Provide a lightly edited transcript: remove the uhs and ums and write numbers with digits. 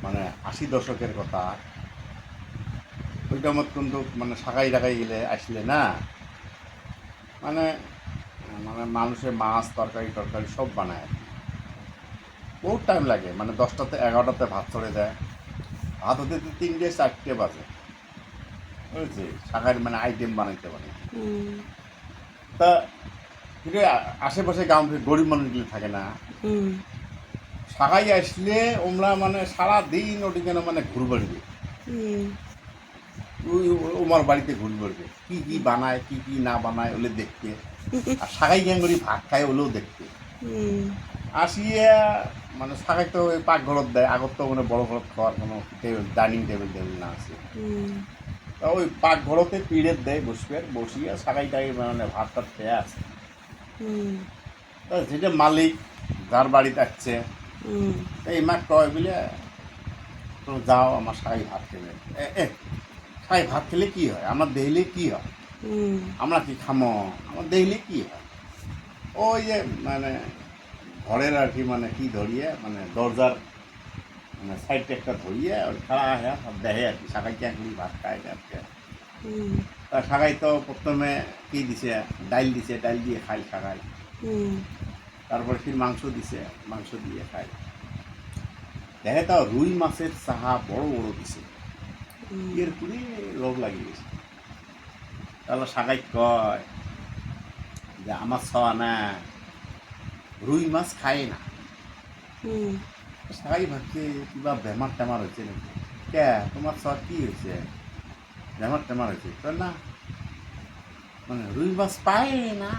মানে ৮০ দশকের কথা। ওইটা মত কিন্তু মানে শাকাই টাকাই গেলে আসলে না মানে মানে মানুষের মাছ তরকারি টরকারি সব বানায় আর কি। বহুত টাইম লাগে, মানে 10টাতে 11টাতে ভাত চড়ে যায়, ভাত হতে 3টে 4টে বাজে, বুঝেছি শাকার মানে আইটেম বানাইতে পারে। হুম তা কিন্তু আশেপাশে গ্রাম থেকে গরিব মানুষগুলো থাকে না, হুম শাকাই আসলে ওমরা মানে সারাদিন ওটি কেন মানে ঘুর বেড়বে, হুম ওই ওমার বাড়িতে ঘুর বেড়বে কী কী বানায় কী কী না বানায় ওলে দেখতে, আর শাকাই গ্যাঙ্গরি ভাত খায় ওলেও দেখতে হুম আসিয়া মানে শাকাই তো ওই পাকঘরত দেয়, আগত তো মানে বড় ঘরত খাওয়ার কোনো টেবিল ডাইনিং টেবিল টেবিল না আছে, হুম তা ওই পাকঘরতে পিড়েত দেয় বসবে, বসিয়া শাকাই টাই মানে ভাত টাত খেয়ে আসে। হুম তা যেটা মালিক যার বাড়িতে আসছে হুম এই মাক কয় বলে তো যাও আমার শাকাই ভাত খেলে, শাকাই ভাত খেলে কি হয়, আমার দেহলে কি হয়, হুম আমরা কি খামো, আমার দেহলে কি হয়, ওই যে মানে ঘরের আর কি মানে কি ধরিয়ে মানে দরজার মানে সাইডটা একটা ধরিয়ে ওই খাড়া হ্যাঁ সব দেখে আর কি শাকাই ক্যাঁকড়ি ভাত খায় আজকে। হুম তা শাকাই তো প্রথমে কি দিছে, ডাইল দিছে, ডাইল দিয়ে খাই শাকাই, হুম তারপরে ফির মাংস দিছে, মাংস দিয়ে খাই, দেখে তো রুই মাছের চাহা বড় বড় দিছে, এর পুরে লোভ লাগিয়ে গেছে। তাহলে শাকাই কয় যে আমার ছওয়া না রুই মাছ খায় না। হুম শাকাই ভাবছে কিবা বেমার টেমার হয়েছে নাকি, কে তোমার ছওয়া কি হয়েছে, বেমার টেমার হয়েছে, না মানে রুই মাছ পায় না।